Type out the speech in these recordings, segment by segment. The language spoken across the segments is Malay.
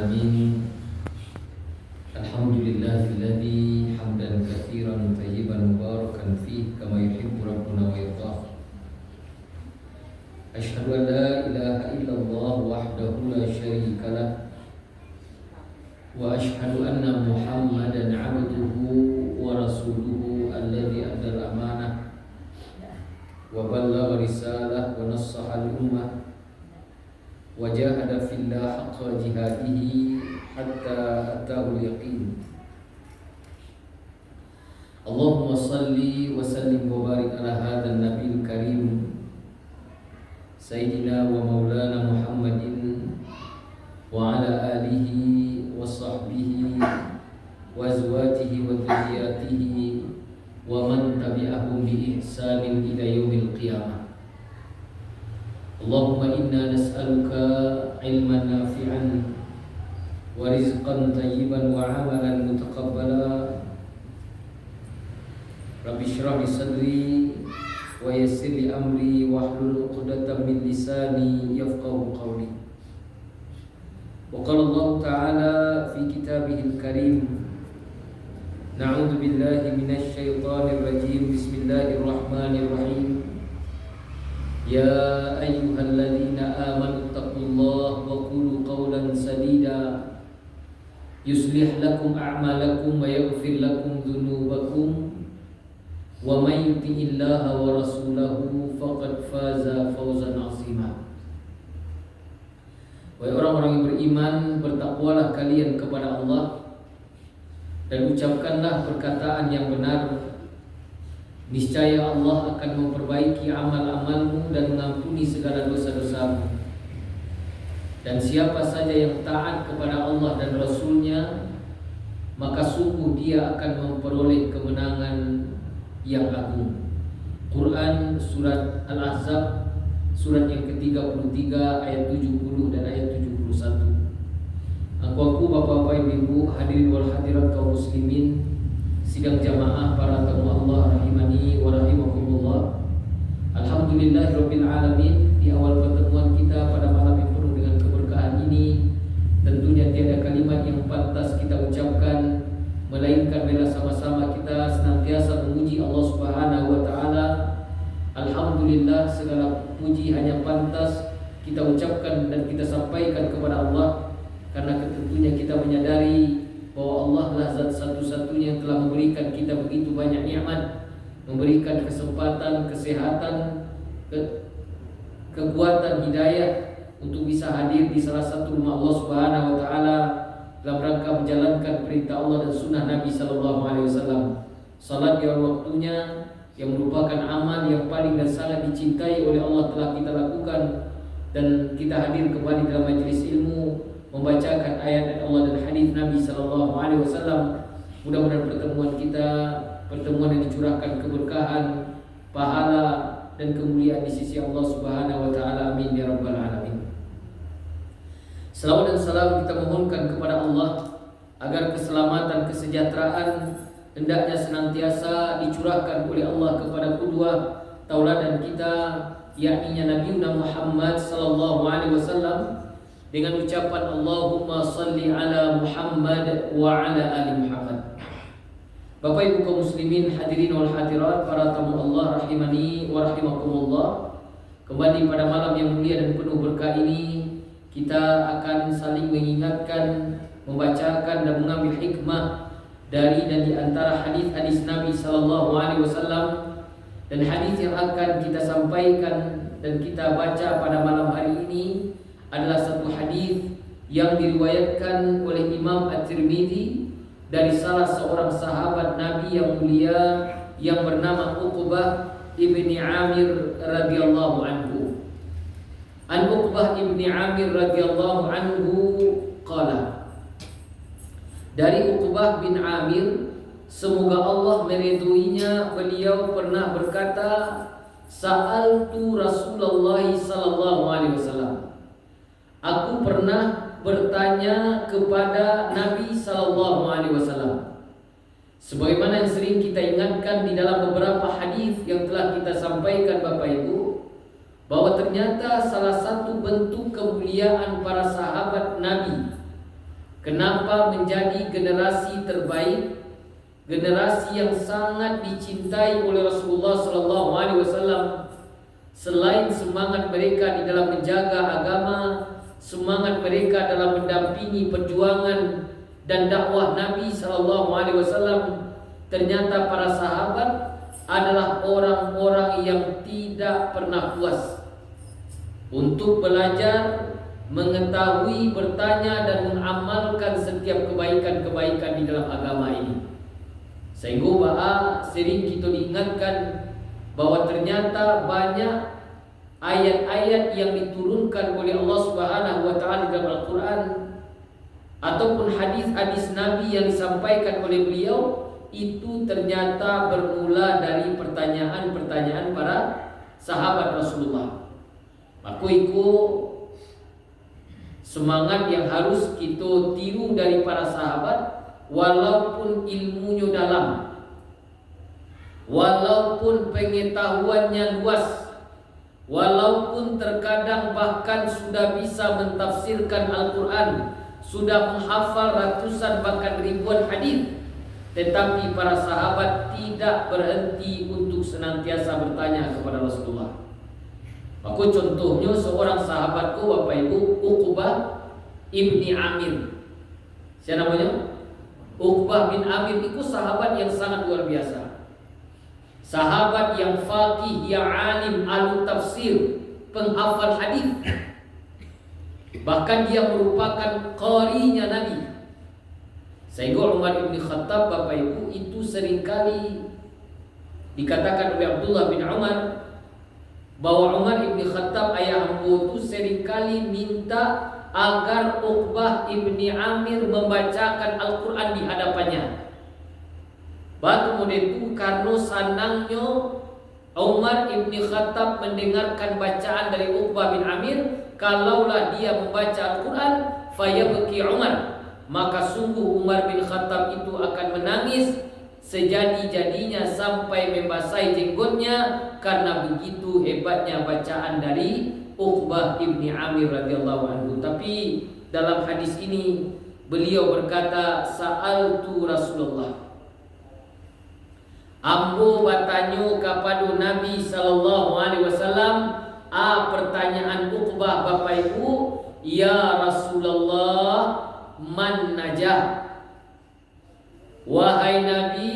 العالمين. الحمد لله الذي حمدا كثيرا طيبا مباركا فيه كما يحب ربنا ويرضاه. أشهد أن لا إله إلا الله وحده لا شريك له، وأشهد أن محمدا عبده ورسوله الذي أدى الأمانة وبلغ رسالة ونصح الأمة وجاهد في الله حق جهاده حتى أتاه اليقين. اللهم صل وسلم وبارك على هذا النبي الكريم سيدنا ومولانا محمد وعلى آله وصحبه وأزواجه وذرياته ومن تبعهم بإحسان إلى يوم القيامة. اللهم إنا نسألك علما نافعا ورزقا طيبا وعملا متقبلا. رب اشرح لي صدري ويسر لي أمري واحلل عقدة من لساني يفقهوا قولي. وقال الله تعالى في كتابه الكريم: نعوذ بالله من الشيطان الرجيم، بسم الله الرحمن الرحيم. يا أيها الذين آمنوا اتقوا الله وقولوا قولا سديدا يصلح لكم أعمالكم ويغفر لكم ذنوبكم ومن يطع الله ورسوله فقد فاز فوزا عظيما. Wahai orang-orang yang beriman, bertakwalah kalian kepada Allah dan ucapkanlah perkataan yang benar. Niscaya Allah akan memperbaiki amal-amalmu dan mengampuni segala dosa-dosamu. Dan siapa saja yang taat kepada Allah dan Rasul-Nya, maka sungguh dia akan memperoleh kemenangan yang agung. Quran Surat Al-Ahzab, surat yang ke-33 ayat 70 dan ayat 71. Aku bapak-bapak, ibu-ibu, hadirin wal hadirat kaum muslimin, sidang jamaah para tamu Allah rahimani wa rahimakumullah. Alhamdulillahirabbil alamin. Di awal pertemuan kita pada malam yang penuh dengan keberkahan ini, tentunya tiada kalimat yang pantas kita ucapkan melainkan bila sama-sama kita senantiasa memuji Allah Subhanahu wa taala. Alhamdulillah, segala puji hanya pantas kita ucapkan dan kita sampaikan kepada Allah, karena tentunya kita menyadari bahwa Allah lah zat satu-satunya yang telah memberikan kita begitu banyak nikmat, memberikan kesempatan, kesehatan, kekuatan, hidayah untuk bisa hadir di salah satu rumah Allah Subhanahu wa taala dalam rangka menjalankan perintah Allah dan sunnah Nabi sallallahu alaihi wasallam. Salat di waktunya yang merupakan amal yang paling dan sangat dicintai oleh Allah telah kita lakukan, dan kita hadir kembali dalam majelis ilmu membacakan ayat Allah dan hadis Nabi sallallahu alaihi wasallam. Mudah-mudahan pertemuan kita pertemuan yang dicurahkan keberkahan, pahala dan kemuliaan di sisi Allah Subhanahu wa taala. Amin ya rabbal alamin. Salawat dan salam kita mohonkan kepada Allah agar keselamatan, kesejahteraan hendaknya senantiasa dicurahkan oleh Allah kepada qudwah tauladan kita, yakni Nabi Muhammad sallallahu alaihi wasallam, dengan ucapan Allahumma salli ala Muhammad wa ala ali Muhammad. Bapak ibu kaum muslimin, hadirin wal hadirat, para tamu Allah rahimani wa rahimakumullah. Kembali pada malam yang mulia dan penuh berkah ini, kita akan saling mengingatkan, membacakan dan mengambil hikmah dari dan di antara hadis-hadis Nabi sallallahu alaihi wasallam. Dan hadis yang akan kita sampaikan dan kita baca pada malam hari ini adalah satu hadis yang diriwayatkan oleh Imam At-Tirmidzi dari salah seorang sahabat Nabi yang mulia yang bernama Uqbah ibni Amir radhiyallahu anhu. An Uqbah ibni Amir radhiyallahu anhu qala, dari Uqbah bin Amir, semoga Allah meridhoinya, beliau pernah berkata, sa'altu Rasulullah sallallahu alaihi wasallam, aku pernah bertanya kepada Nabi sallallahu alaihi wasallam. Sebagaimana yang sering kita ingatkan di dalam beberapa hadis yang telah kita sampaikan Bapak Ibu, bahwa ternyata salah satu bentuk kemuliaan para sahabat Nabi Kenapa menjadi generasi terbaik, generasi yang sangat dicintai oleh Rasulullah SAW? Selain semangat mereka di dalam menjaga agama, semangat mereka dalam mendampingi perjuangan dan dakwah Nabi SAW, ternyata para sahabat adalah orang-orang yang tidak pernah puas untuk belajar, mengetahui, bertanya dan mengamalkan setiap kebaikan-kebaikan di dalam agama ini. Sehingga sering kita diingatkan bahwa ternyata banyak ayat-ayat yang diturunkan oleh Allah Subhanahu wa taala dalam Al-Qur'an ataupun hadis-hadis Nabi yang disampaikan oleh beliau itu ternyata bermula dari pertanyaan-pertanyaan para sahabat Rasulullah. Maka itu semangat yang harus kita tiru dari para sahabat, walaupun ilmunya dalam, walaupun pengetahuannya luas, walaupun terkadang bahkan sudah bisa mentafsirkan Al-Quran, sudah menghafal ratusan bahkan ribuan hadis, tetapi para sahabat tidak berhenti untuk senantiasa bertanya kepada Rasulullah. Maka contohnya seorang sahabatku, Bapak Ibu, Uqbah ibni Amir. Siapa namanya? Uqbah bin Amir itu sahabat yang sangat luar biasa. Sahabat yang faqih, yang alim, ahli tafsir, penghafal hadis. Bahkan dia merupakan qarinya Nabi. Sehingga Umar bin Khattab, Bapak Ibu, itu seringkali dikatakan oleh Abdullah bin Umar bahwa Umar bin Khattab ayah hamba itu seringkali minta agar Uqbah ibni Amir membacakan Al-Quran di hadapannya. Batu kemudian itu karena senangnya Umar ibni Khattab mendengarkan bacaan dari Uqbah bin Amir, kalaulah dia membaca Al-Quran, fayabki Umar, maka sungguh Umar bin Khattab itu akan menangis sejadi-jadinya sampai membasahi jenggotnya karena begitu hebatnya bacaan dari Uqbah ibni Amir radhiyallahu anhu. Tapi dalam hadis ini beliau berkata, sa'altu Rasulullah, ambo bertanya kepada Nabi sallallahu alaihi wasallam, pertanyaan Uqbah, Bapak Ibu, ya Rasulullah, man najah? Wahai Nabi,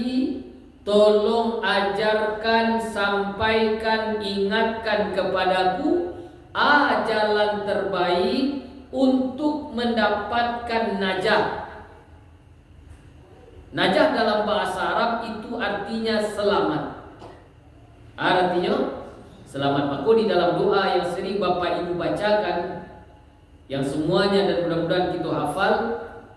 tolong ajarkan, sampaikan, ingatkan kepadaku jalan terbaik untuk mendapatkan najah. Najah dalam bahasa Arab itu artinya selamat. Artinya selamat. Maka di dalam doa yang sering Bapak Ibu bacakan, yang semuanya dan mudah-mudahan kita hafal,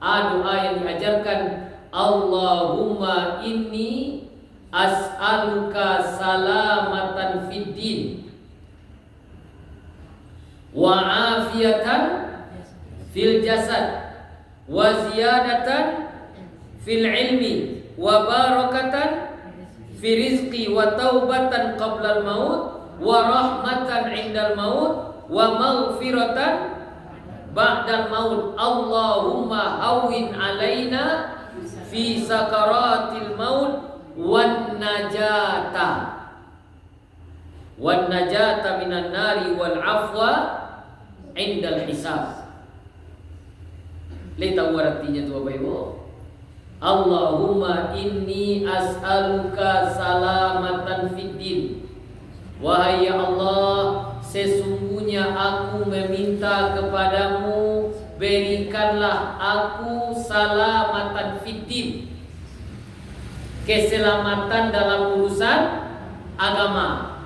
doa yang diajarkan, Allahumma inni as'aluka salamatan fid din wa afiyatan fil jasad wa ziyadatan fil ilmi wa barakatan fi rizqi wa taubatan qabla al maut wa rahmatan indal maut wa maghfiratan ba'dal maut. Allahumma hawwin alaina fi sakaratil maut wan najata minan nari wal afwa indal hisab. Lihat tahu artinya tu Bapak Ibu. Allahumma inni as'aluka salamatan fid din. Wahai ya Allah, sesungguhnya aku meminta kepadamu, berikanlah aku salamatan fid din, keselamatan dalam urusan agama.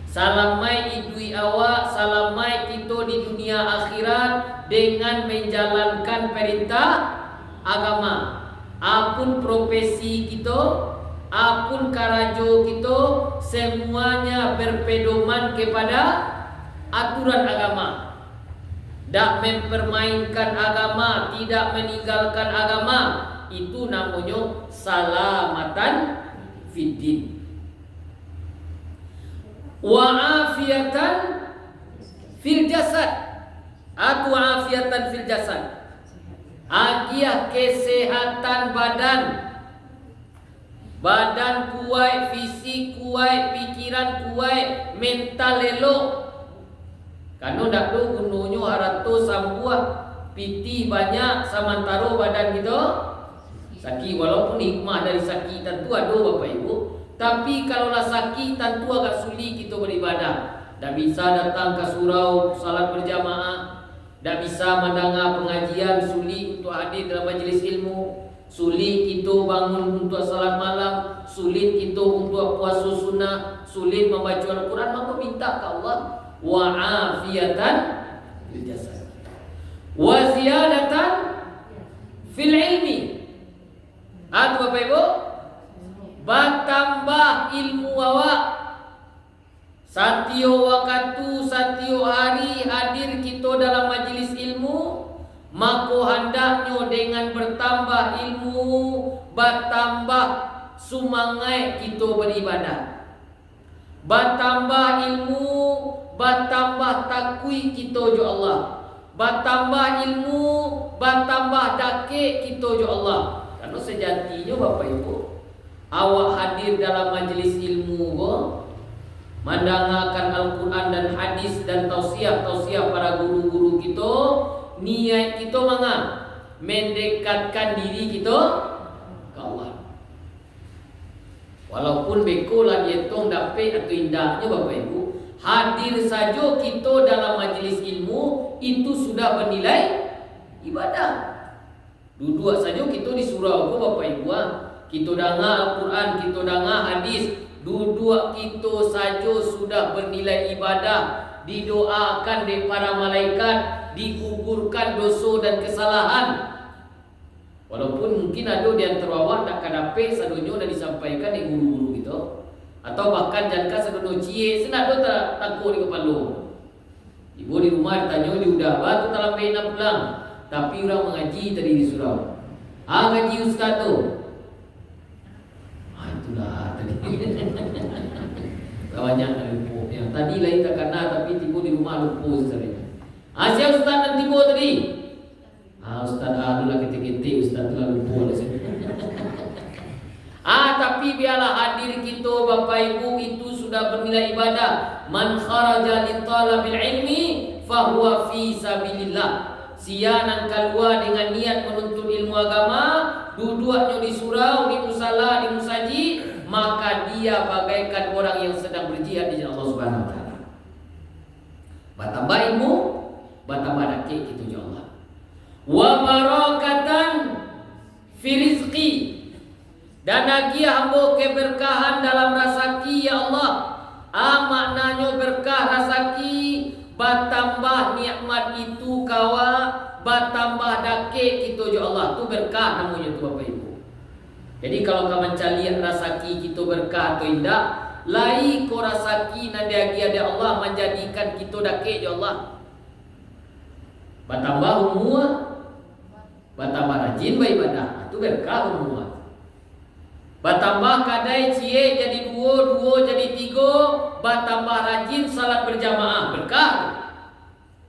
Salamai idui awak, salamai kita di dunia akhirat dengan menjalankan perintah agama. Apun profesi kita, apun karajo kita, semuanya berpedoman kepada aturan agama. Tak mempermainkan agama, tidak meninggalkan agama, itu namanya salamatan fid din. Wa afiatan fil jasad, atau afiatan fil jasad, agia kesehatan badan. Badan kuat, fisik kuat, pikiran kuat, mental elok. Kanu dak do gunonyo harato sambuah, piti banyak samantaro badan kita sakit. Walaupun hikmah dari sakit tentu ada Bapak Ibu, tapi kalaulah sakit tentu agak sulit kita beribadah. Tak bisa datang ke surau salat berjamaah, tak bisa mendengar pengajian, sulit untuk hadir dalam majlis ilmu, sulit kita bangun untuk salat malam, sulit kita untuk puasa sunnah, sulit membaca Al-Quran. Maka minta ke Allah wa'afiyatan fil jasad wa ziyadatan fil ilmi. Bapak Ibu, bertambah ilmu awak. Satio waktu, satio hari hadir kita dalam majlis ilmu, maka hendaknya dengan bertambah ilmu, bertambah semangat kita beribadah. Bertambah ilmu, bertambah takwi kita jo Allah. Bertambah ilmu, bertambah dakik kita jo Allah. Karena sejatinya Bapak Ibu, awak hadir dalam majlis ilmu mendengarkan Al-Quran dan hadis dan tausiah-tausiah para guru-guru kita, niat kita mana? Mendekatkan diri kita ke Allah. Walaupun beko lah dihitung dapat atau indahnya Bapak Ibu, hadir saja kita dalam majlis ilmu itu sudah bernilai ibadah. Duduk saja kita di surau ke Bapak Ibu, kita dengar Al-Quran, kita dengar hadis. Duduk kita saja sudah bernilai ibadah. Didoakan oleh para malaikat, digugurkan dosa dan kesalahan. Walaupun mungkin ada di antara awak tak kadape sadonyo dah disampaikan di guru-guru kita, atau bahkan jangan sadono cie senado tak takut di kepala. Ibu di rumah ditanya di udah batu tak lambai nak pulang, tapi orang mengaji tadi di surau. Ngaji ustaz tu. Itulah tadi. Banyak lupa. Yang tadi lain tak kena, tapi tiba di rumah lupa sebenarnya. Siapa ustaz dan tiba tadi? Ustaz adalah ketik-ketik, ustaz telah lupa di sini. Tapi biarlah hadir kita Bapak Ibu itu sudah bernilai ibadah. Man kharaja li talabil ilmi fahuwa fi sabilillah. Sianan keluar dengan niat menuntut ilmu agama, duduknya di surau, di musala, di musaji, maka dia bagaikan orang yang sedang berjihad di jalan Allah Subhanahu wa taala. Bertambah ilmu, bertambah dakik itu ya Allah. Wa barakatan fi rizqi, dan lagi hamba keberkahan dalam rezeki ya Allah. Maknanya berkah rezeki, bertambah nikmat itu kawa, bertambah dakik itu ya Allah. Tu berkah namanya tu Bapak Ibu. Jadi kalau kamu cari rezeki kita berkah atau indah, lai ko rezeki nanti ada Allah menjadikan kita dakik ya Allah. Bertambah umur, bertambah rajin beribadah, itu berkah umur. Bertambah kadai cie jadi dua jadi tiga, bertambah rajin salat berjamaah, berkah.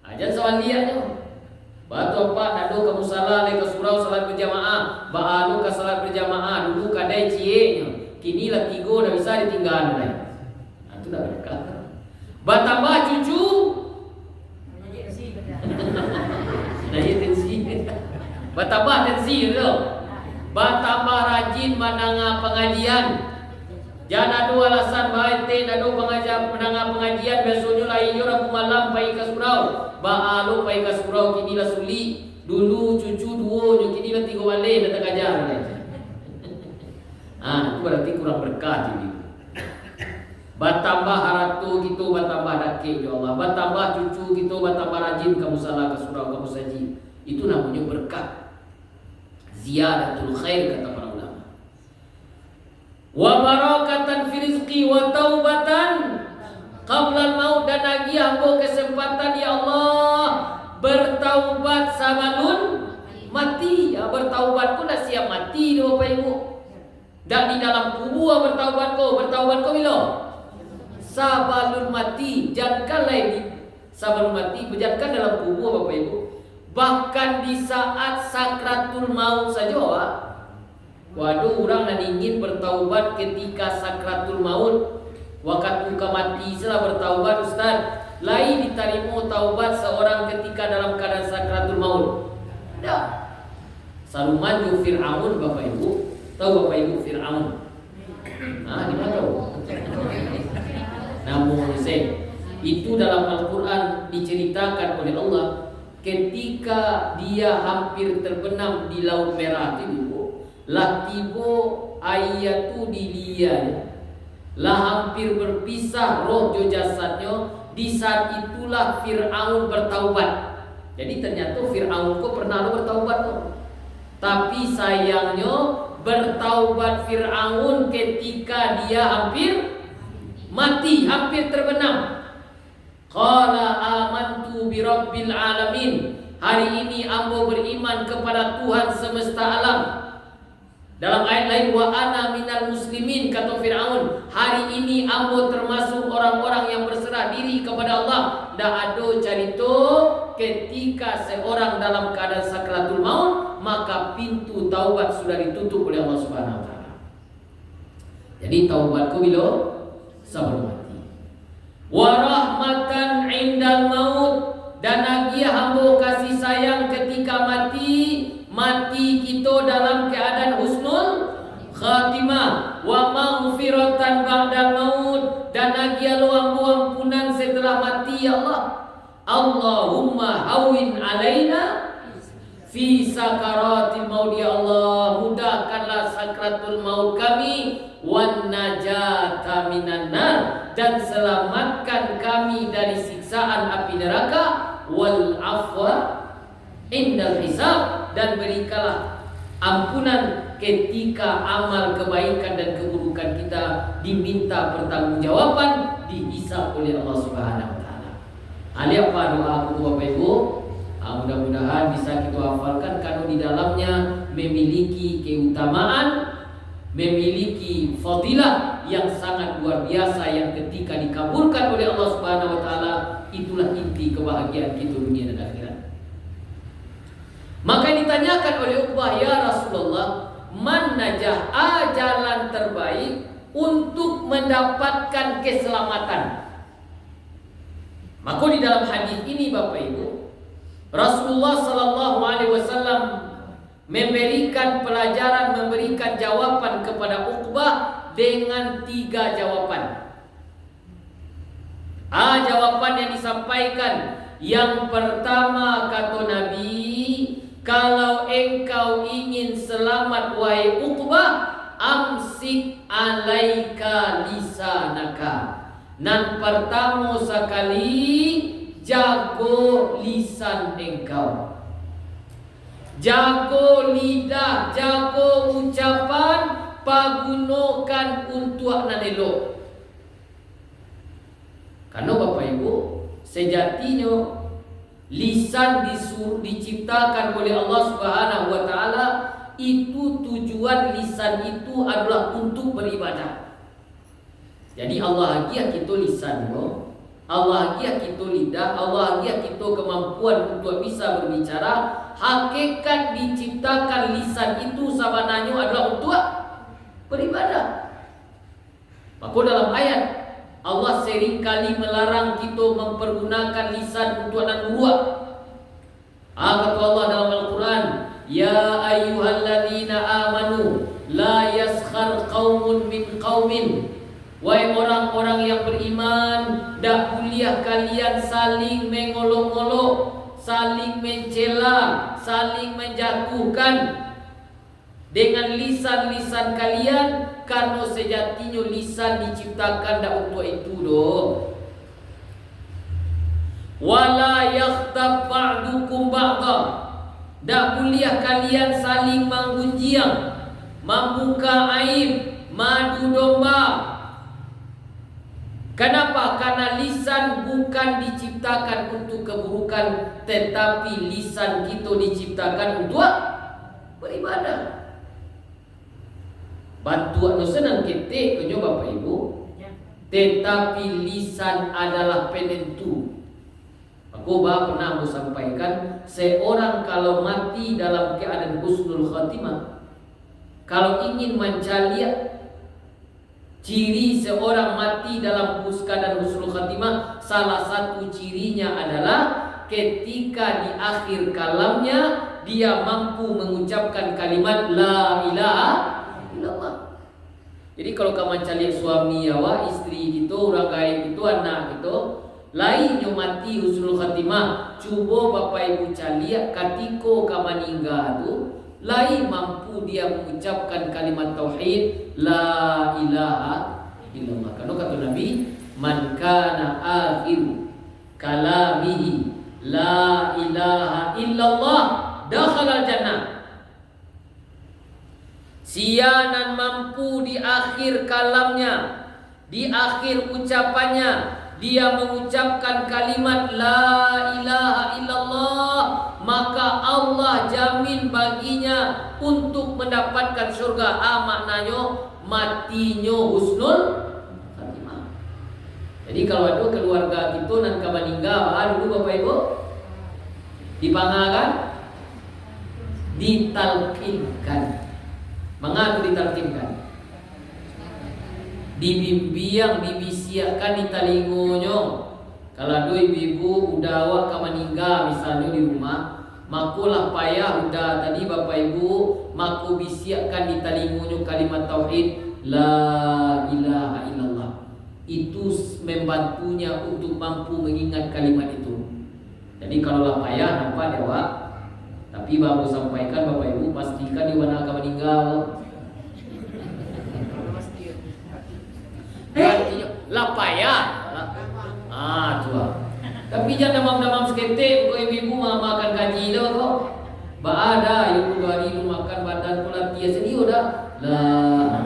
Aja soal liatnya. Batu apa nado ke musala le ke surau salat berjamaah, baalu ke salat berjamaah dulu kadai cie nya. Kini lah tiga dah bisa ditinggal lain. Itu dah berkah. Bertambah cucu. Naya tensi. Bertambah tensi tu. Bertambah rajin mendengar pengajian. Jangan ada alasan baik ada pengajian mendengar pengajian biasanya lain orang malam pergi ke surau. Baalu pergi ke surau kini lah suli. Dulu cucu dua kini lah tiga balik dah tak ajar. Itu berarti kurang berkah jadi. Bertambah haratu kita, bertambah dakik ya Allah. Bertambah cucu kita, bertambah rajin kamu salah ke surau kamu saji. Itu namanya berkah. Ziyadatul khair kata para ulama. Wa barakatan fi rizqi wa taubatan qabla al-maut, dan lagi hamba kesempatan ya Allah bertaubat sabalun mati. Ya, bertaubat pun dah siap mati tu Bapak Ibu. Dan di dalam kubur bertaubat kau bila? Sabalun mati, jangankan lain sabalun mati, berjangan dalam kubur Bapak Ibu. bahkan di saat sakratul maut saja. Waduh, orang nan ingin bertaubat ketika sakratul maut, waktu mati setelah bertaubat Ustaz. Lain diterima taubat seorang ketika dalam keadaan sakratul maut. Tidak. Saluman ju Fir'aun, Bapak Ibu. Tahu Bapak Ibu Fir'aun? Di mana tahu? Namun itu dalam Al-Quran diceritakan oleh Allah ketika dia hampir terbenam di Laut Merah itu. Lah tibo ayatu di dia, lah hampir berpisah roh jo jasadnya. Di saat itulah Fir'aun bertaubat. Jadi ternyata Fir'aun kok pernah bertaubat kok. Tapi sayangnya bertaubat Fir'aun ketika dia hampir mati, hampir terbenam. Qala amantu bi rabbil alamin. Hari ini ambo beriman kepada Tuhan semesta alam. Dalam ayat lain, wa ana minal muslimin, kata Fir'aun, hari ini ambo termasuk orang-orang yang berserah diri kepada Allah. Dah ada carito ketika seorang dalam keadaan sakratul maut, maka pintu taubat sudah ditutup oleh Allah Subhanahu wa taala. Jadi taubatku bila sebelum mati. Wa rahmatan indal maut, dan lagi ambo kasih sayang ketika mati. Mati kita dalam keadaan husnul khatimah, wa maghfiratan ba'dal maut, dan lagi ampunan setelah mati. Ya Allah, Allahumma hawin alaina fi sakaratil maut. Ya Allah, mudahkanlah sakratul maut kami, wan najata minan nar, dan selamatkan kami dari siksaan api neraka, wal afwa indal hisab, dan berikanlah ampunan ketika amal kebaikan dan keburukan kita diminta pertanggungjawaban, dihisab oleh Allah Subhanahu wa taala. Apa doa aku Bapak Ibu? Mudah-mudahan bisa kita hafalkan karena di dalamnya memiliki keutamaan, memiliki fadilah yang sangat luar biasa yang ketika dikabulkan oleh Allah Subhanahu wa taala, itulah inti kebahagiaan kita dunia dan akhirat. Maka ditanyakan oleh Uqbah, ya Rasulullah, man najah, jalan terbaik untuk mendapatkan keselamatan. Maka di dalam hadis ini Bapak Ibu, Rasulullah sallallahu alaihi wasallam memberikan pelajaran, memberikan jawaban kepada Uqbah dengan 3 jawaban. Jawaban yang disampaikan, yang pertama kata Nabi, kalau engkau ingin selamat wahai Uqbah, amsik alaika lisanaka. Nan pertama sekali, jago lisan engkau. Jago lidah, jago ucapan, pagunakan untuk nan elok. Karena Bapak Ibu, sejatinya lisan diciptakan oleh Allah Subhanahu wa taala, itu tujuan lisan itu adalah untuk beribadah. Jadi Allah agia kita lisan, Allah agia kita lidah, Allah agia kita kemampuan untuk bisa berbicara. Hakikat diciptakan lisan itu sebenarnya adalah untuk beribadah. Maka dalam ayat Allah seringkali melarang kita mempergunakan lisan untuk buat. Kata Allah dalam Al-Quran, ya ayyuhalladzina amanu la yaskhar qaumun min qaumin. Wahai orang-orang yang beriman, dak kuliah kalian saling mengolok-olok, saling mencela, saling menjatuhkan dengan lisan-lisan kalian, karena sejatinya lisan diciptakan dak untuk itu doh. Wala yakhtab ba'dukum ba'da, dak kuliah kalian saling menggunjiang, membuka aib, madu domba. Kenapa? Karena lisan bukan diciptakan untuk keburukan, tetapi lisan kita diciptakan untuk beribadah. Bantuan senang kita kenyo Bapak Ibu, tetapi lisan adalah penentu. Aku pernah aku sampaikan, seorang kalau mati dalam keadaan husnul khatimah, kalau ingin mencari ciri seorang mati dalam keadaan husnul khatimah, salah satu cirinya adalah ketika di akhir kalamnya dia mampu mengucapkan kalimat la ilaha illallah. Jadi kalau kamu cari suami yawa, istri gitu, orang gaib itu, anak gitu, lain yang mati husnul khatimah, coba bapak ibu cari katiko kamu meninggal tu, lain mampu dia mengucapkan kalimat tauhid la ilaha illallah. Karena kata Nabi, man kana akhir kalamihi la ilaha illallah dakhala jannah. Sianan mampu di akhir kalamnya, di akhir ucapannya, dia mengucapkan kalimat la ilaha illallah, maka Allah jamin baginya untuk mendapatkan surga. Maknanya matinya husnul khatimah. Jadi kalau ada keluarga itu nan meninggal, dulu Bapak Ibu dipangakan, ditalkinkan. Mengapa ditalkinkan? Dibimbing, dibisiakan di talingonyo. Kalau ada ibu udah awak kamu meninggal misalnya di rumah, makulah payah udah tadi bapak ibu maku bisiakan di talingonyo kalimat tauhid la ilaha illallah. Itu membantunya untuk mampu mengingat kalimat itu. Jadi kalau lah payah nampak dewa, tapi baru sampaikan bapak ibu pastikan di mana kamu meninggal. Lah payah. Coba. Tapi jangan demam-demam seketik, kau ibu makan gaji lo kok. Ada yang 2 hari makan badan pula dia sendiri dah. Lah.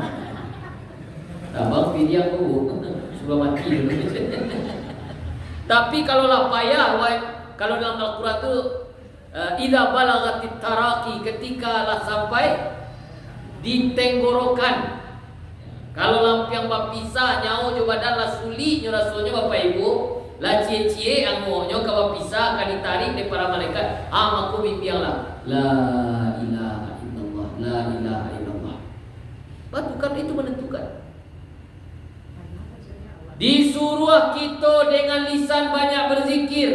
Tabang pilih aku sudah mati dulu. Tapi kalau lah payah, kalau dalam Al-Quran tu idza balagatit taraqi, ketika lah sampai di tenggorokan. Kalau lampiang bapisah nyawa jo badan lah sulit nyo rasulnya bapak ibu, lah cie-cie angonyo ka bapisah kan ditarik dari para malaikat. Maku bimbing lah la ilaha illallah, la ilaha illallah. Bukan itu menentukan. Disuruh kita dengan lisan banyak berzikir.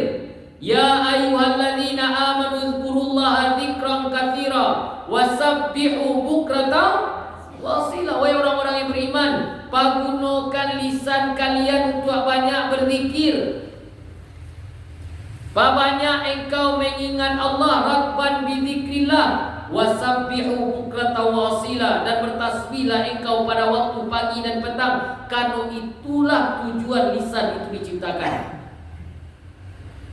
Ya ayyuhalladzina amanu dzkurullaha dzikran katsira wasabbihu bukratan wasila. Wahai orang-orang yang beriman, gunakan lisan kalian untuk banyak berzikir. Banyak engkau mengingat Allah, rabban bizikrillah, wasabbihu bukratan wasila, dan bertasbihlah engkau pada waktu pagi dan petang, karena itulah tujuan lisan itu diciptakan.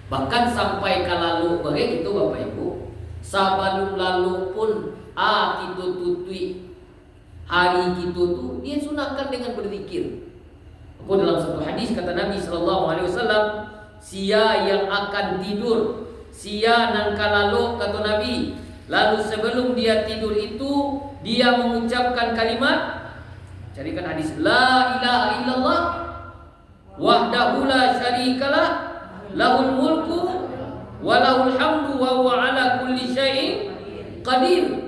Bahkan sampai kalau begitu Bapak Ibu, sabalum lalu pun kita tutui hari kita tu dia sunahkan dengan berzikir. Aku dalam satu hadis kata Nabi SAW, sia yang akan tidur, sia nan kalalo kata Nabi, lalu sebelum dia tidur itu dia mengucapkan kalimat, carikan hadis la ilaha illallah wahdahu la syarikalah lahul mulku wa lahul hamdu wa huwa ala kulli syai'in qadir.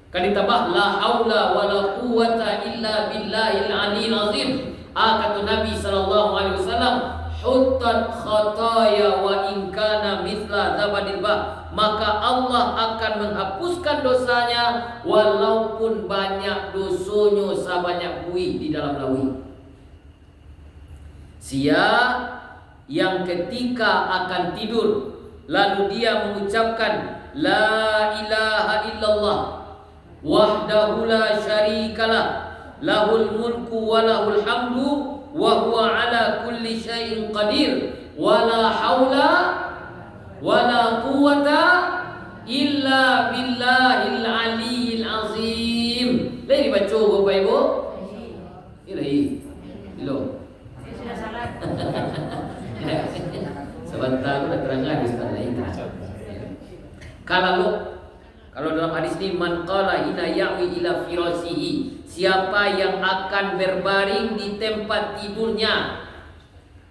Kan ditambah la haula wala quwwata illa billahil aliyil azim. Kata Nabi SAW, huttat khataya wa in kana mithla zabadil bah, maka Allah akan menghapuskan dosanya walaupun banyak dosonya sebanyak buih di dalam laut. Sia yang ketika akan tidur lalu dia mengucapkan la ilaha illallah wahdahu la syarikalah lahul mulku wa lahul hamdu wa huwa ala kulli syai'in qadir wa la haula wa la quwwata illa billahil aliyil azim. Lagi baca Bapak Ibu? Lagi. Belum. Sebentar aku dah terangkan di sebelah lain. Kalau dalam hadis ini, man qala ina ya'wi ila firasihi, siapa yang akan berbaring di tempat tidurnya,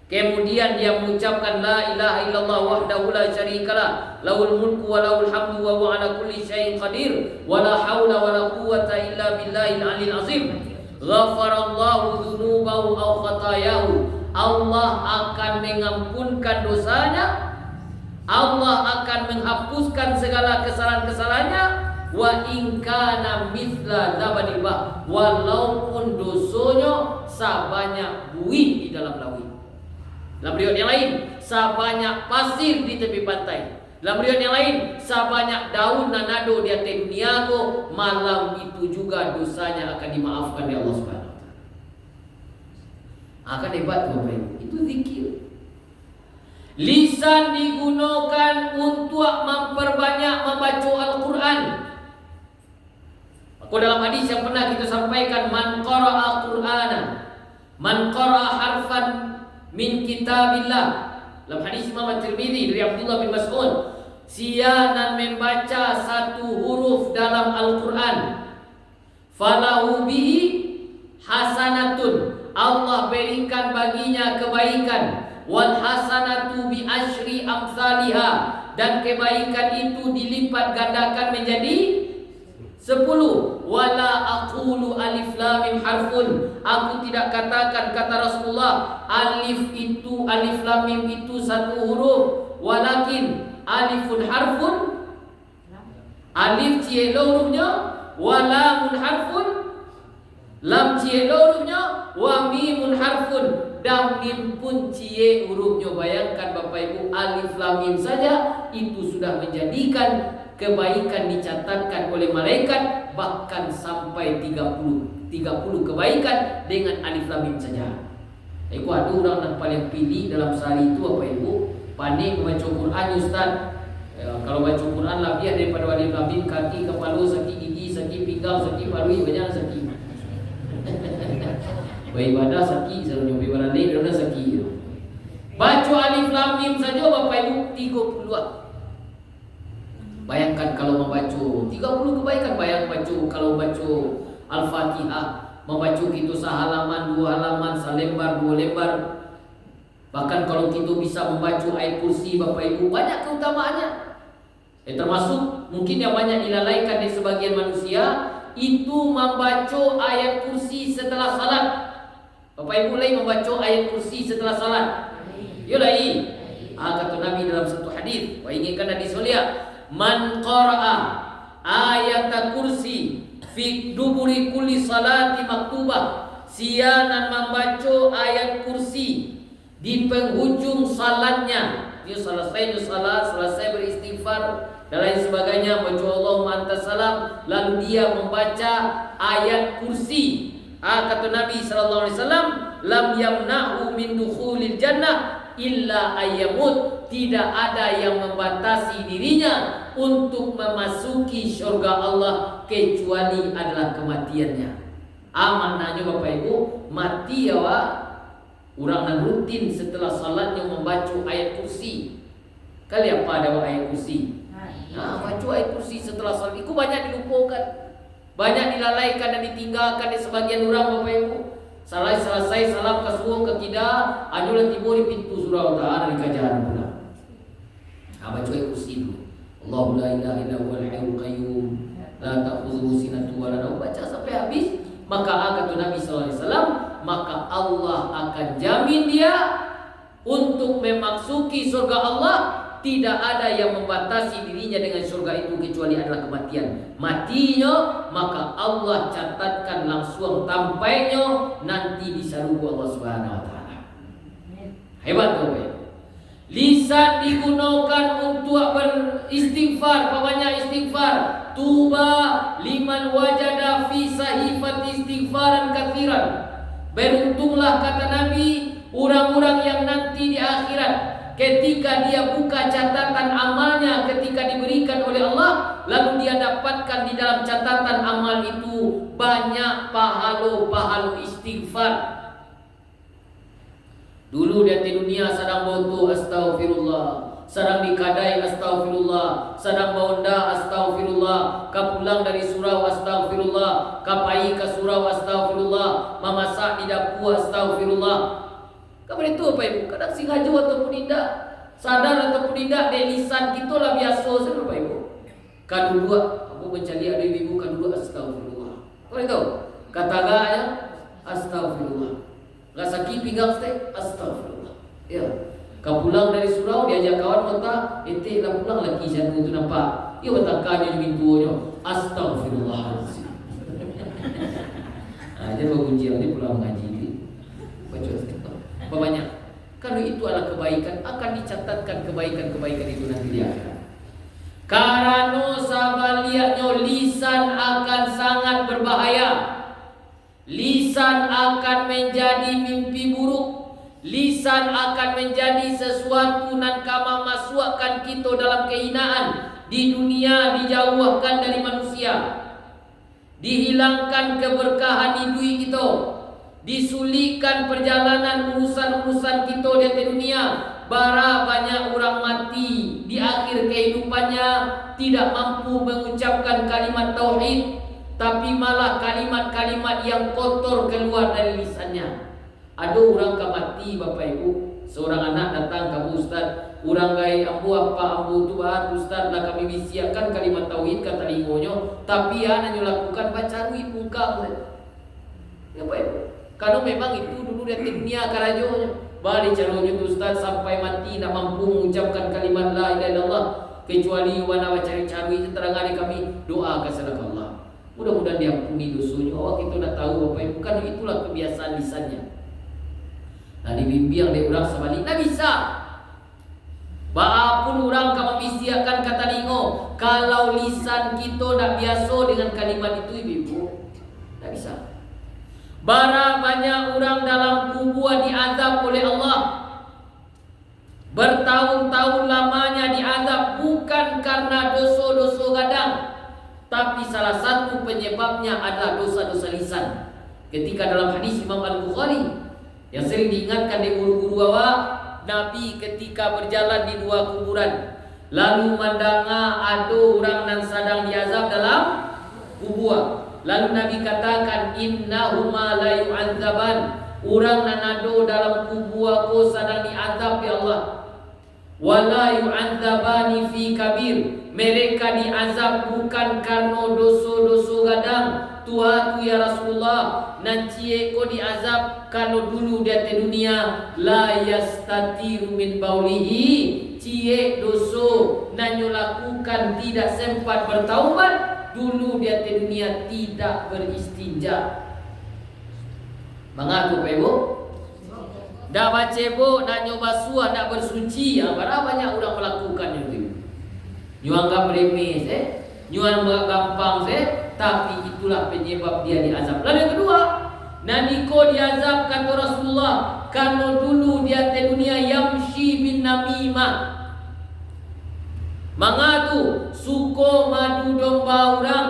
Kemudian dia mengucapkan la ilaha illallah wahdahu la syarikalah, lahul mulku wa lahul hamdu wa huwa ala kulli syai'in qadir, wa la haula wa la quwwata illa billahil aliyil azim. Ghafarallahu dzunubahu aw khatayahu. Allah akan mengampunkan dosanya, Allah akan menghapuskan segala kesalahan-kesalahannya. Wa in kana mithla zabadil bah, walaupun dosonya sabanyak buih di dalam laut. Dalam riwayat yang lain, sabanyak pasir di tepi pantai. Dalam riwayat yang lain, sabanyak daun nanado di atas dunia ko, malam itu juga dosanya akan dimaafkan oleh Allah Subhanahu wa taala. Akan hebat Bapak Ibu. Itu zikir. Lisan digunakan untuk memperbanyak membaca Al-Quran. Maka dalam hadis yang pernah kita sampaikan, man qara'a Qur'ana, man qara'a harfan min kitabillah. Dalam hadis Imam At-Tirmidzi dari Abdullah bin Mas'ud, sianan membaca satu huruf dalam Al-Quran, falahu bihi hasanatun, Allah berikan baginya kebaikan, wal hasanatu bi asyri amsalihha, dan kebaikan itu dilipat gandakan menjadi 10. Wala aqulu alif lam mim harfun, aku tidak katakan kata Rasulullah alif lam mim itu satu huruf, walakin alifun harfun, alif cielo hurufnya, wa lamun harfun, lam cielo hurufnya, wa mimun harfun, dan mim pun cie hurufnya. Bayangkan Bapak Ibu, alif lam mim saja itu sudah menjadikan kebaikan dicatatkan oleh malaikat, bahkan sampai 30 kebaikan dengan alif lam mim saja. Aku ada orang yang paling pilih dalam sehari itu Bapak Ibu, pandai membaca Quran Ustaz. Kalau baca Quran lebih daripada alif lam mim, kaki, kepala, sakit gigi, sakit pinggang, sakit paru, banyak sakit. Beribadah sakit, selalu beribadah lain dan sakit. Baca alif lam mim saja Bapak Ibu 30. Bayangkan kalau membaca 30 kebaikan. Bayang baca kalau baca Al-Fatihah, membaca itu sehalaman, 2 halaman, selembar, 2 lembar. Bahkan kalau kita bisa membaca ayat kursi Bapak Ibu, banyak keutamaannya. Termasuk mungkin yang banyak dilalaikan di sebagian manusia, itu membaca ayat kursi setelah salat. Bapak Ibu lain membaca ayat kursi setelah salat. Ya lain. Kata Nabi dalam satu hadis, wa inginkan hadis mulia, man qara'a ayat kursi fi duburi kulli salati maktubah, sianan membaca ayat kursi di penghujung salatnya. Dia selesai salat, selesai beristighfar dan lain sebagainya, baca Allahumma antas salam, lalu dia membaca ayat kursi. Kata Nabi sallallahu alaihi wasallam, lam yamna'u min dukhulil jannah illa ayyamut, tidak ada yang membatasi dirinya untuk memasuki syurga Allah kecuali adalah kematiannya. Maknanya Bapak Ibu, mati ya Wak, orang yang rutin setelah salatnya membaca ayat kursi. Kali apa ada ayat kursi? Baca ayat kursi setelah salat itu banyak dilupakan, banyak dilalaikan dan ditinggalkan di sebagian orang Bapak Ibu. Selesai salam ke subuh ke kida, anulah tiba di pintu surau ta'ala di kajian pula. Baca ayat kursi dulu. Allahu la ilaha illa huwal hayyul qayyum la ta'khudhuhu sinatun wa la nawm. Baca sampai habis, maka kata Nabi sallallahu alaihi wasallam, maka Allah akan jamin dia untuk memasuki surga Allah. Tidak ada yang membatasi dirinya dengan surga itu kecuali adalah kematian. Matinya, maka Allah catatkan langsung tampainya nanti di surga Allah Subhanahu wa taala. Hebat Bapak. Lisan digunakan untuk beristighfar, banyak istighfar. Tuba liman wajada fi sahifat istighfaran katsiran. Beruntunglah kata Nabi orang-orang yang nanti di akhirat ketika dia buka catatan amalnya ketika diberikan oleh Allah, lalu dia dapatkan di dalam catatan amal itu banyak pahala istighfar. Dulu dia di dunia sedang bodoh astagfirullah, sedang dikadai astagfirullah, sedang baunda astagfirullah, kapulang dari surau astagfirullah, kapai ke surau astagfirullah, mamasak di dapur astagfirullah. Kamu itu Bapak Ibu, kadang sengaja ataupun tidak, sadar ataupun tidak, lisan kita lah biasa saja Bapak Ibu. Kadu dua, aku mencari ada ibu kadu dua astagfirullah. Kau tahu? Kata gak ya? Astagfirullah. Gak sakit pinggang stek? Astagfirullah. Ya. Kau pulang dari surau, diajak kawan mata, lah pulang lagi jangan itu nampak. Ia bertakannya di pintunya. Astagfirullahaladzim. Jadi berkunci nanti pulang mengaji. Baca banyak. Kalau itu adalah kebaikan, akan dicatatkan kebaikan-kebaikan itu nanti di akhirat. Karena sabaliaknya lisan akan sangat berbahaya. Lisan akan menjadi mimpi buruk. Lisan akan menjadi sesuatu nan kama masukkan kita dalam kehinaan di dunia, dijauhkan dari manusia, dihilangkan keberkahan hidup kita, disulikan perjalanan urusan-urusan kita di dunia. Bara banyak orang mati di akhir kehidupannya tidak mampu mengucapkan kalimat tauhid, tapi malah kalimat-kalimat yang kotor keluar dari lisannya. Ada orang mati Bapak Ibu, seorang anak datang ke Ustaz, orang gaya ambu apa ambu tu Ustaz lah kami bisiakan kalimat tauhid kata lingonyo, tapi ya hanya lakukan baca ruit muka ya Bapak Ibu. Kalau memang itu dulu dia dunia karajonya, balik calonnya Ustaz sampai mati tak mampu mengucapkan kalimat la ilaha illallah kecuali wana cari-cari terangani kami doa kepada Allah. Mudah-mudahan diampuni dosanya. Oh kita dah tahu Bapak Ibu, kan itulah kebiasaan lisannya. Nah dibimbing dia orang sebalik tak bisa. Baapun orang kamu bisiakan kata lingo, kalau lisan kita tak biasa dengan kalimat itu ibu, tak bisa. Bara banyak orang dalam kubur diazab oleh Allah. Bertahun-tahun lamanya diazab bukan karena dosa-dosa gadang, tapi salah satu penyebabnya adalah dosa-dosa lisan. Ketika dalam hadis Imam Al-Bukhari yang sering diingatkan di guru-guru awak, Nabi ketika berjalan di dua kuburan, lalu mandanga ada orang yang sedang diazab dalam kubur. Lalu Nabi katakan, innahuma la yu'adzaban, orang nanado dalam kubur ko sedang diazab ya Allah. Wala yu'adzabani fi kabir, mereka diazab bukan karena dosa-dosa gadang. Tuhan ya Rasulullah, nanti ko diazab kalau dulu dia di dunia la yastatiru min baulihi, cie dosa nanyo lakukan tidak sempat bertaubat. Dulu dia di dunia tidak beristinja. Mengapa Bapak Ibu? Dah baca bu, nak nyoba suah, nak bersuci. Berapa banyak orang melakukan itu? Nyuanggap remeh, nyuanggap gampang, tapi itulah penyebab dia diazab. Lalu yang kedua, Naniko diazab kata Rasulullah karena dulu dia di dunia yamshi bin namimah. Mangatu suko madu domba orang,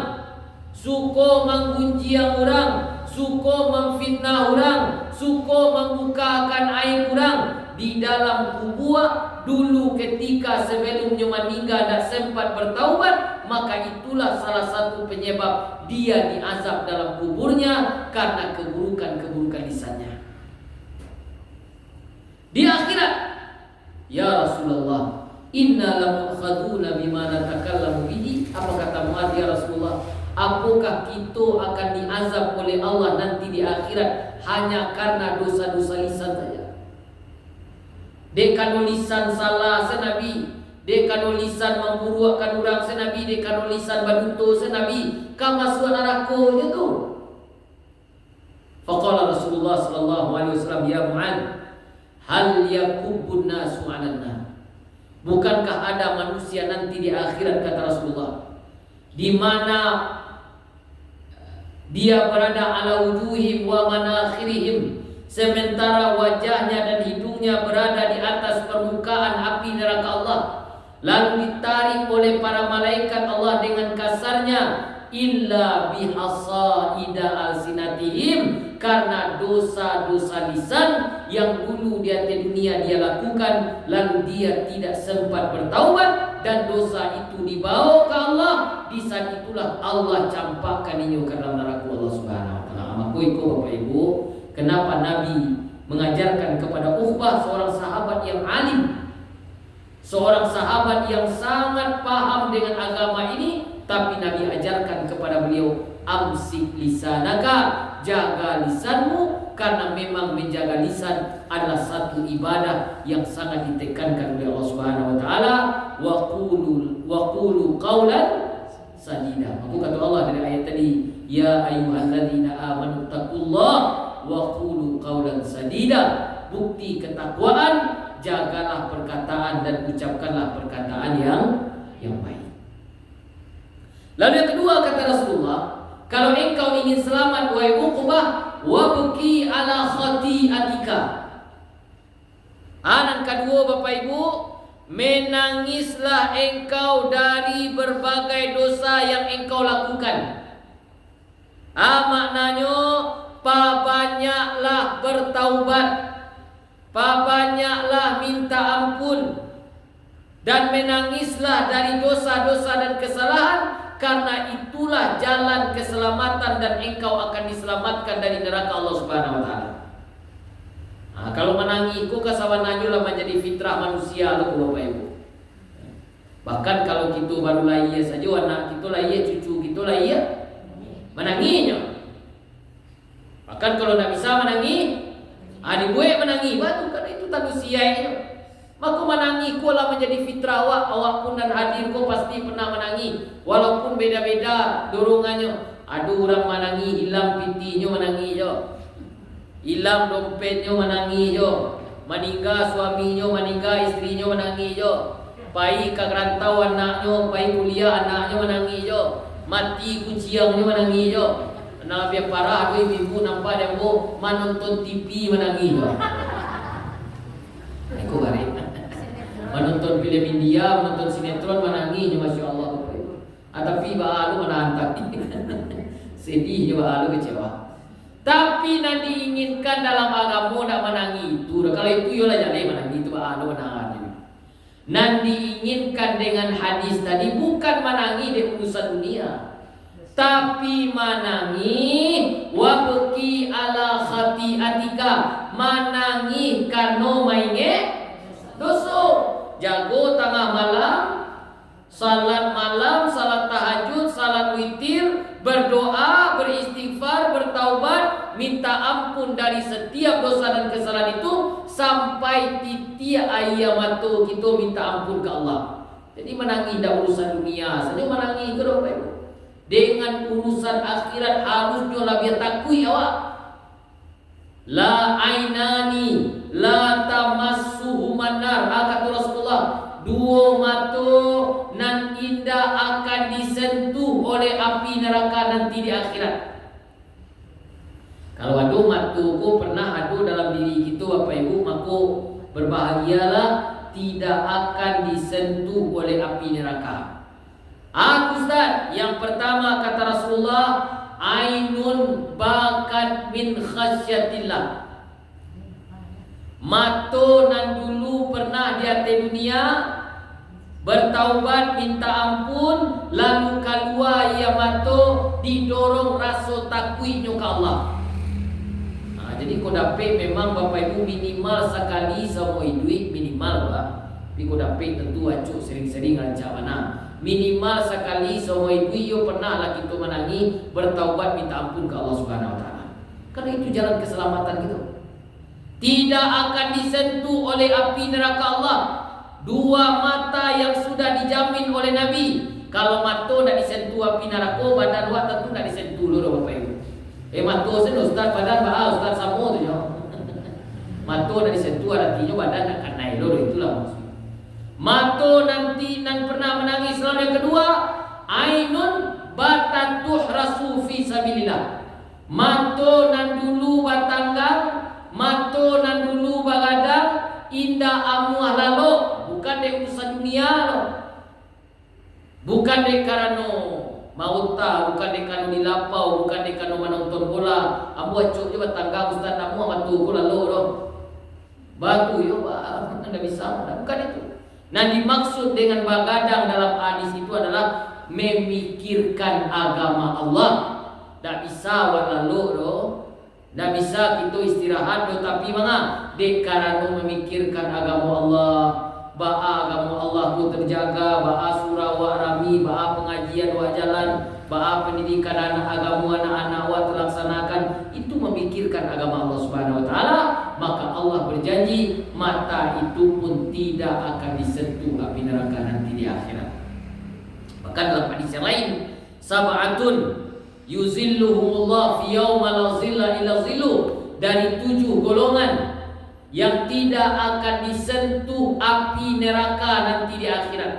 suko menggunjing orang, suko memfitnah orang, suko membukakan aib orang di dalam kubur. Dulu ketika sebelumnya meninggal tak sempat bertaubat, maka itulah salah satu penyebab dia diazab dalam kuburnya karena keburukan-keburukan lisannya. Di akhirat, ya Rasulullah, inna lamukhaduna bima natakallamu bihi. Apa kata Muaz, ya Rasulullah, apakah kita akan diazab oleh Allah nanti di akhirat hanya karena dosa-dosa lisan saja? Dekano lisan salah senabi, dekano lisan memburuakan orang senabi, dekano lisan baduto senabi, kamasuk neraka je tu. Faqala Rasulullah sallallahu alaihi wasallam, ya Mu'ad, hal yakubbun nasu 'alan nar. Bukankah ada manusia nanti di akhirat, kata Rasulullah, di mana dia berada ala wujuhim wa manakhirihim, sementara wajahnya dan hidungnya berada di atas permukaan api neraka Allah. Lalu ditarik oleh para malaikat Allah dengan kasarnya, illa bihasaida alsinatihim, karena dosa-dosa lisan yang dulu dia di dunia dia lakukan, lalu dia tidak sempat bertaubat dan dosa itu dibawa ke Allah. Di saat itulah Allah campakkan ini ke dalam neraka Allah Subhanahu wa taala. Maka itu Bapak Ibu, kenapa Nabi mengajarkan kepada Uqbah, seorang sahabat yang alim, seorang sahabat yang sangat paham dengan agama ini, tapi Nabi ajarkan kepada beliau, amsik lisanaka, jaga lisanmu, karena memang menjaga lisan adalah satu ibadah yang sangat ditekankan oleh Allah Subhanahu wa taala. Wa qulu qawlan sadida. Aku kata Allah dari ayat tadi, ya ayyuhalladzina amanu taqullaha wa qulu qawlan sadida. Bukti ketakwaan, jagalah perkataan dan ucapkanlah perkataan yang baik. Lalu yang kedua kata Rasulullah, kalau engkau ingin selamat wahai Uqbah, wabki ala khati'atika. Dan kedua Bapak Ibu, menangislah engkau dari berbagai dosa yang engkau lakukan. Maknanya banyaklah bertaubat, banyaklah minta ampun, dan menangislah dari dosa-dosa dan kesalahan, karena itulah jalan keselamatan dan engkau akan diselamatkan dari neraka Allah Subhanahu wa taala. Kalau menangis ku kasawan lah menjadi fitrah manusia lo Bapak Ibu. Bahkan kalau kita baru lahir saja, anak kita lahir, cucu kita lahir, menangisnya. Bahkan kalau tak bisa menangis, dibuat menangis, batu kan itu manusianya. Maka menangis ku lah menjadi fitrah awak pun dan hadir ku pasti pernah menangis, walaupun beda-beda dorongannya. Ada orang menangis hilang pitinya menangis je, hilang dompetnya menangis je, meninggal suaminya, meninggal istrinya menangis je, pai ke rantau anaknya, pai kuliah anaknya menangis je, mati kuciangnya menangis je. Nah biar parah tu ibu nampak dia mau menonton TV menangis je. Aku balik menonton film India, menonton sinetron menangis je, Masya Allah. Tapi bahalu menahan takdir. Sedih je bahalu kecewa. Tapi nak diinginkan dalam agama nak menangis itu. Kalau itu yolah jadi menangis itu bahalu menahan. Nan diinginkan dengan hadis tadi bukan menangis di urusan dunia, tapi menangis wabki ala khati'atika, menangis karena mainge dosa. Jago tengah malam, salat malam, salat tahajud, salat witir, berdoa, beristighfar, bertaubat, minta ampun dari setiap dosa dan kesalahan itu, sampai titik air mata kita minta ampun ke Allah. Jadi menangis dah urusan dunia, saja menangis ke Bapak Ibu. Dengan urusan akhirat harusnya lebih takui awak. La ainani la tamassuhuman nar, kata Rasulullah, dua mata nan indah akan disentuh oleh api neraka nanti di akhirat. Kalau ada mataku pernah ada dalam diri kita Bapak Ibu, maka berbahagialah, tidak akan disentuh oleh api neraka. Ustaz, yang pertama kata Rasulullah, ainun bakat min khasyatillah. Mata nan dulu pernah di hati dunia, bertaubat minta ampun, lalu keluar ia mata didorong rasa takutnya ke Allah. Jadi kau dapat memang Bapak Ibu minimal sekali semua duit minimal lah. Tapi kau dapat tentu acuk sering-sering rancak mana. Minimal sekali semua duit yo pernah lah kita menangis, bertaubat minta ampun ke Allah Subhanahu wa taala. Karena itu jalan keselamatan kita. Tidak akan disentuh oleh api neraka Allah. Dua mata yang sudah dijamin oleh Nabi. Kalau mata nak disentuh api neraka, badan awak tentu nak disentuh dulu Bapak Ibu. Mata sen ustaz, badan ustaz sama tu je. Mata nak disentuh artinya badan nak naik dulu, itulah maksud. Mata nanti nan pernah menangis. Lalu yang kedua, ainun batatuh rasu fi sabilillah. Mata nan dulu batanggang, mata nan dulu bagadang, indah amuah lalu, bukan de urusan dunia lo. Bukan de karena mauta, bukan de karena dilapau, bukan de karena menonton bola. Amu acuk je batanggang ustaz, amu matu ko lalu lo. Batu yo ba, anda bisa, bukan itu. Nah dimaksud dengan bagadang dalam hadis itu adalah memikirkan agama Allah. Tak bisa lalu Ndak bisa kita istirahat tetapi mana dek karena memikirkan agama Allah. Ba'a agama Allah ku terjaga, ba'a surah wa rami, ba'a pengajian wa jalan, ba'a pendidikan agama anak-anak wa terlaksanakan. Itu memikirkan agama Allah Subhanahu wa taala, maka Allah berjanji mata itu pun tidak akan disentuh api neraka nanti di akhirat. Bahkan dalam hadis yang lain, sab'atun yuzilluhumullah fi yauma la zilla illa zilluh, dari 7 golongan yang tidak akan disentuh api neraka nanti di akhirat.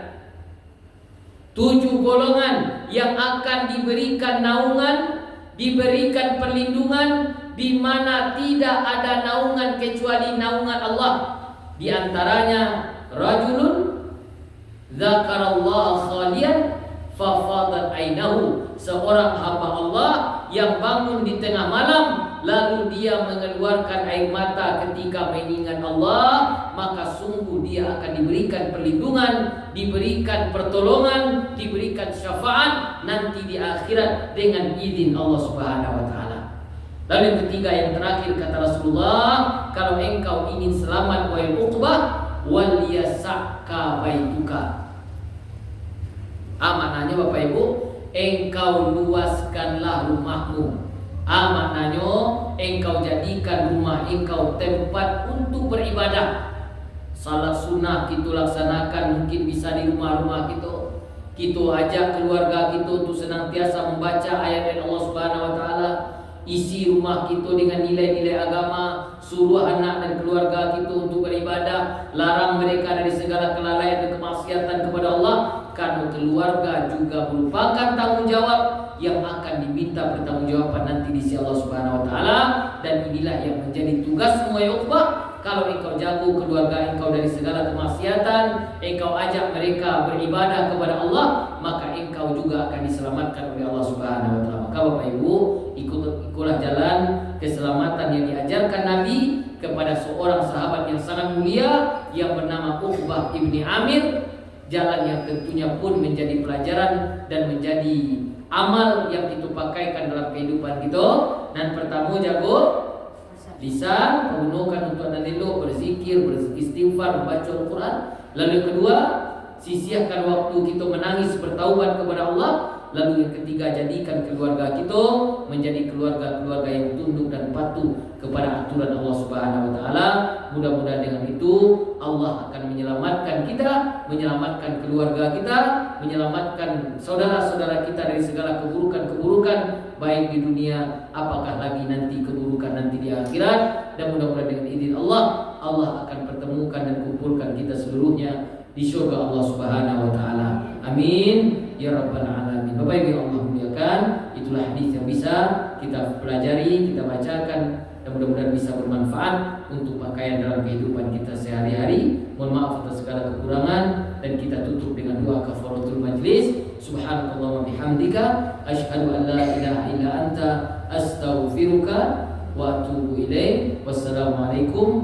7 golongan yang akan diberikan naungan, diberikan perlindungan, di mana tidak ada naungan kecuali naungan Allah. Di antaranya rajulun dzakarallaha khalian fafadat ainahu, seorang hamba Allah yang bangun di tengah malam lalu dia mengeluarkan air mata ketika mengingat Allah, maka sungguh dia akan diberikan perlindungan, diberikan pertolongan, diberikan syafaat nanti di akhirat dengan izin Allah Subhanahu wa taala. Lalu yang ketiga, yang terakhir, kata Rasulullah, kalau engkau ingin selamat wahai Uqbah, wal yasaka baituka. Maknanya Bapak Ibu, engkau luaskanlah rumahmu. Maknanya engkau jadikan rumah engkau tempat untuk beribadah. Salat sunnah kita laksanakan, mungkin bisa di rumah-rumah kita. Kita ajak keluarga kita untuk senantiasa membaca ayat-ayat Allah Subhanahu wa taala. Isi rumah kita dengan nilai-nilai agama. Suruh anak dan keluarga kita untuk beribadah. Larang mereka dari segala kelalaian dan kemaksiatan kepada Allah. Karena keluarga juga merupakan tanggung jawab yang akan diminta pertanggungjawaban nanti di sisi Allah Subhanahu wa taala. Dan inilah yang menjadi tugas semua Uqbah. Kalau engkau jago keluarga engkau dari segala kemaksiatan, engkau ajak mereka beribadah kepada Allah, maka engkau juga akan diselamatkan oleh Allah Subhanahu wa taala. Maka Bapak Ibu, ikutlah jalan keselamatan yang diajarkan Nabi kepada seorang sahabat yang sangat mulia yang bernama Uqbah ibni Amir. Jalan yang tentunya pun menjadi pelajaran dan menjadi amal yang kita pakaikan dalam kehidupan kita. Dan pertama, jago lisan, menggunakan untuk nanelo, berzikir, beristighfar, membaca Al-Quran. Lalu yang kedua, sisihkan waktu kita menangis bertaubat kepada Allah. Lalu yang ketiga, jadikan keluarga kita menjadi keluarga-keluarga yang tunduk dan patuh kepada aturan Allah Subhanahu wa taala. Mudah-mudahan dengan itu Allah akan menyelamatkan kita, menyelamatkan keluarga kita, menyelamatkan saudara-saudara kita dari segala keburukan-keburukan baik di dunia, apakah lagi nanti keburukan nanti di akhirat. Dan mudah-mudahan dengan izin Allah, Allah akan pertemukan dan kumpulkan kita seluruhnya di surga Allah Subhanahu wa taala. Amin ya rabbal alamin. Bapak Ibu yang Allah muliakan, itulah hadis yang bisa kita pelajari, kita bacakan, dan mudah-mudahan bisa bermanfaat untuk pakaian dalam kehidupan kita sehari-hari. Mohon maaf atas segala kekurangan, dan kita tutup dengan doa kafaratul majlis. Subhanallah wa bihamdika, asyhadu an la ilaha illa anta, astaghfiruka wa atubu ilaik. Wassalamualaikum